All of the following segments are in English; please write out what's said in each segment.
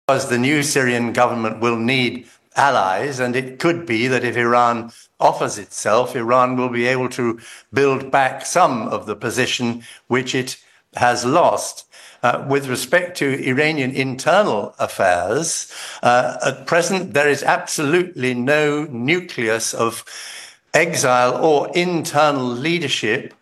Because the new Syrian government will need allies, and it could be that if Iran offers itself, Iran will be able to build back some of the position which it has lost. With respect to Iranian internal affairs, at present there is absolutely no nucleus of exile or internal leadership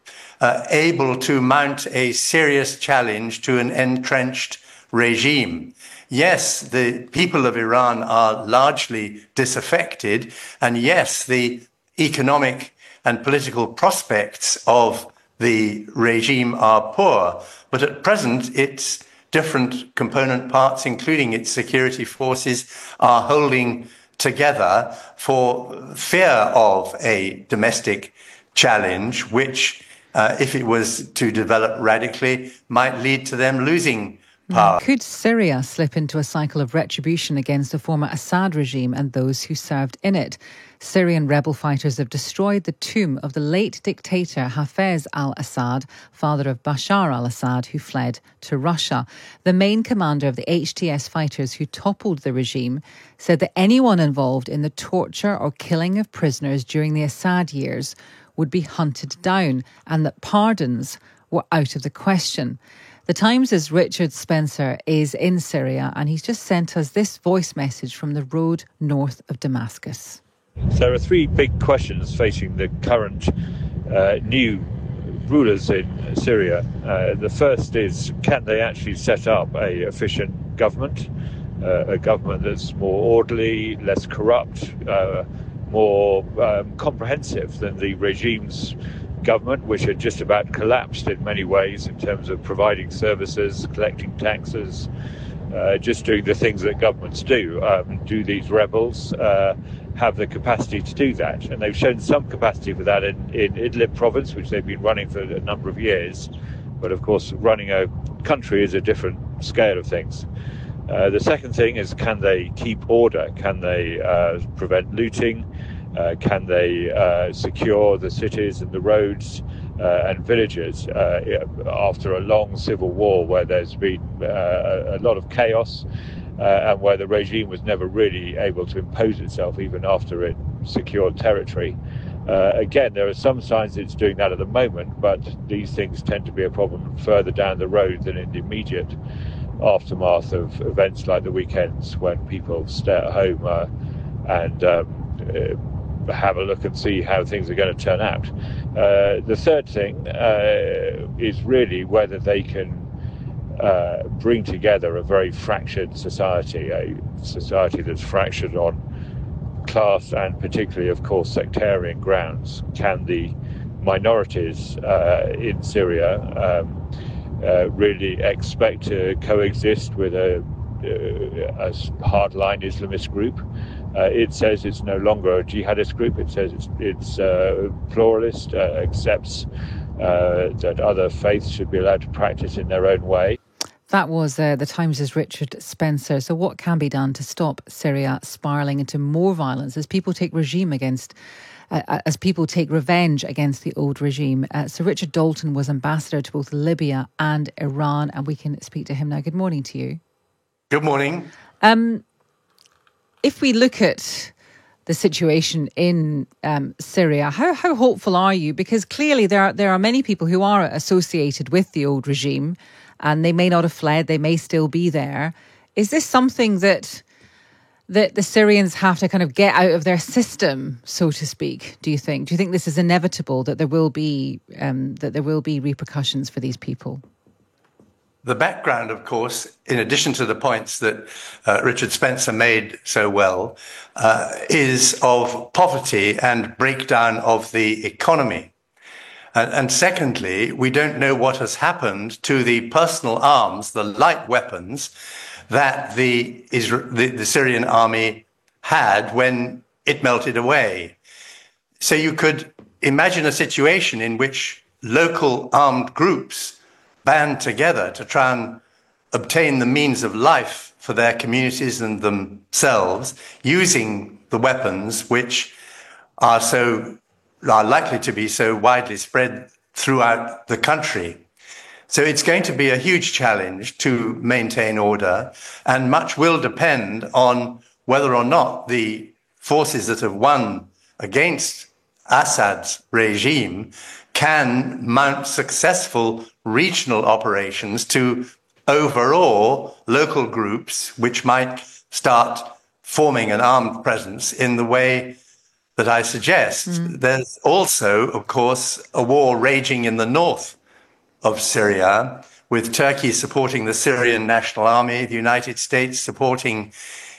able to mount a serious challenge to an entrenched regime. Yes, the people of Iran are largely disaffected, and yes, the economic and political prospects of the regime are poor, but at present its different component parts, including its security forces, are holding together for fear of a domestic challenge, which, if it was to develop radically, might lead to them losing power. Could Syria slip into a cycle of retribution against the former Assad regime and those who served in it? Syrian rebel fighters have destroyed the tomb of the late dictator Hafez al-Assad, father of Bashar al-Assad, who fled to Russia. The main commander of the HTS fighters who toppled the regime said that anyone involved in the torture or killing of prisoners during the Assad years would be hunted down, and that pardons were out of the question. The Times' Richard Spencer is in Syria, and he's just sent us this voice message from the road north of Damascus. There are three big questions facing the current new rulers in Syria. The first is, can they actually set up an efficient government, a government that's more orderly, less corrupt, more comprehensive than the regime's government, which had just about collapsed in many ways in terms of providing services, collecting taxes, just doing the things that governments do. Do these rebels have the capacity to do that? And they've shown some capacity for that in Idlib province, which they've been running for a number of years. But of course, running a country is a different scale of things. The second thing is, can they keep order? Can they prevent looting? Can they secure the cities and the roads and villages after a long civil war where there's been a lot of chaos and where the regime was never really able to impose itself even after it secured territory? Again, there are some signs it's doing that at the moment, but these things tend to be a problem further down the road than in the immediate aftermath of events like the weekends, when people stay at home and have a look and see how things are going to turn out. The third thing is really whether they can bring together a very fractured society, a society that's fractured on class and particularly, of course, sectarian grounds. Can the minorities in Syria really expect to coexist with a hardline Islamist group? It says it's no longer a jihadist group. It says it's pluralist, accepts that other faiths should be allowed to practice in their own way. That was the Times' Richard Spencer. So what can be done to stop Syria spiralling into more violence as people take revenge against the old regime? Sir Richard Dalton was ambassador to both Libya and Iran, and we can speak to him now. Good morning to you. Good morning. If we look at the situation in Syria, how hopeful are you? Because clearly there are many people who are associated with the old regime, and they may not have fled, they may still be there. Is this something that the Syrians have to kind of get out of their system, so to speak, do you think? Do you think this is inevitable, that there will be repercussions for these people? The background, of course, in addition to the points that Richard Spencer made so well, is of poverty and breakdown of the economy. And secondly, we don't know what has happened to the personal arms, the light weapons, that the Syrian army had when it melted away. So you could imagine a situation in which local armed groups band together to try and obtain the means of life for their communities and themselves, using the weapons which are likely to be so widely spread throughout the country. So it's going to be a huge challenge to maintain order, and much will depend on whether or not the forces that have won against Assad's regime can mount successful regional operations to overawe local groups which might start forming an armed presence in the way that I suggest. There's also, of course, a war raging in the north of Syria, with Turkey supporting the Syrian National Army, the United States supporting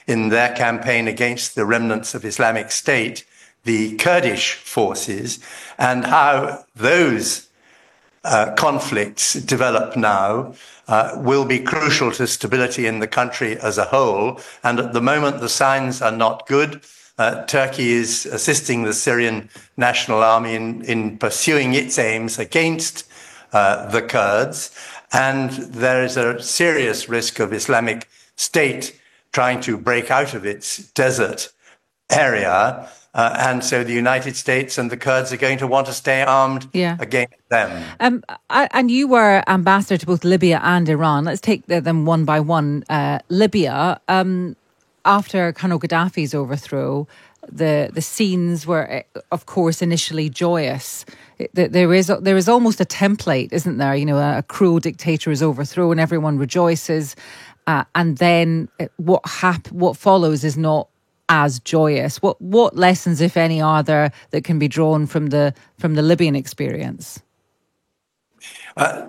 in their campaign against the remnants of Islamic State the Kurdish forces, and how those conflicts develop now will be crucial to stability in the country as a whole. And at the moment, the signs are not good. Turkey is assisting the Syrian National Army in pursuing its aims against the Kurds. And there is a serious risk of Islamic State trying to break out of its desert area. And so the United States and the Kurds are going to want to stay armed against them. And you were ambassador to both Libya and Iran. Let's take them one by one. Libya, after Colonel Gaddafi's overthrow, the scenes were, of course, initially joyous. There is almost a template, isn't there? You know, a cruel dictator is overthrown, everyone rejoices, and then what follows is not as joyous. What lessons, if any, are there that can be drawn from the Libyan experience?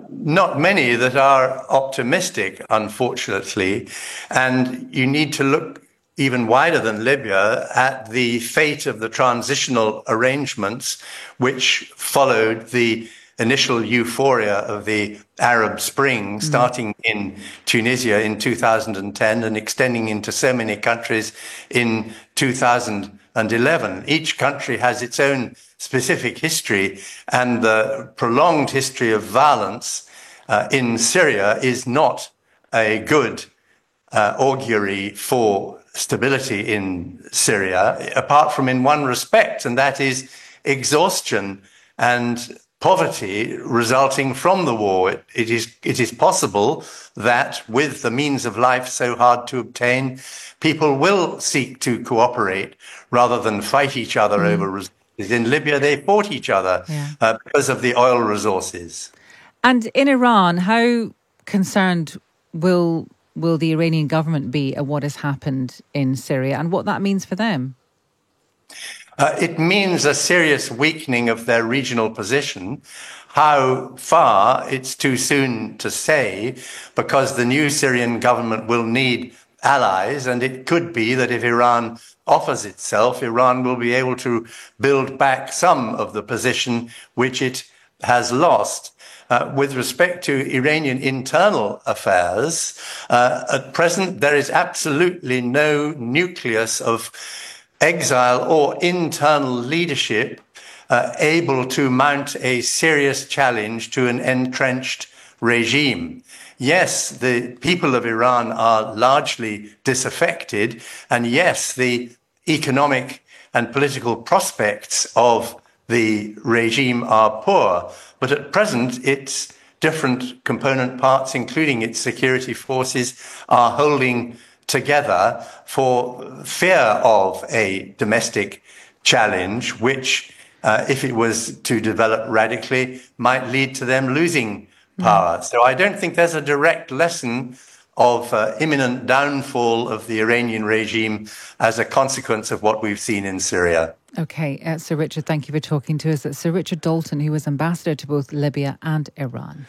Not many that are optimistic, unfortunately, and you need to look even wider than Libya at the fate of the transitional arrangements which followed the initial euphoria of the Arab Spring, starting in Tunisia in 2010 and extending into so many countries in 2011. Each country has its own specific history, and the prolonged history of violence in Syria is not a good augury for stability in Syria, apart from in one respect, and that is exhaustion and poverty resulting from the war. It is possible that with the means of life so hard to obtain, people will seek to cooperate rather than fight each other over resources. In Libya, they fought each other because of the oil resources. And in Iran, how concerned will the Iranian government be at what has happened in Syria and what that means for them? It means a serious weakening of their regional position. How far, it's too soon to say, because the new Syrian government will need allies, and it could be that if Iran offers itself, Iran will be able to build back some of the position which it has lost. With respect to Iranian internal affairs, at present there is absolutely no nucleus of exile or internal leadership able to mount a serious challenge to an entrenched regime. Yes, the people of Iran are largely disaffected, and yes, the economic and political prospects of the regime are poor, but at present its different component parts, including its security forces, are holding together for fear of a domestic challenge, which, if it was to develop radically, might lead to them losing power. So I don't think there's a direct lesson of imminent downfall of the Iranian regime as a consequence of what we've seen in Syria. Okay, Sir Richard, thank you for talking to us. Sir Richard Dalton, who was ambassador to both Libya and Iran.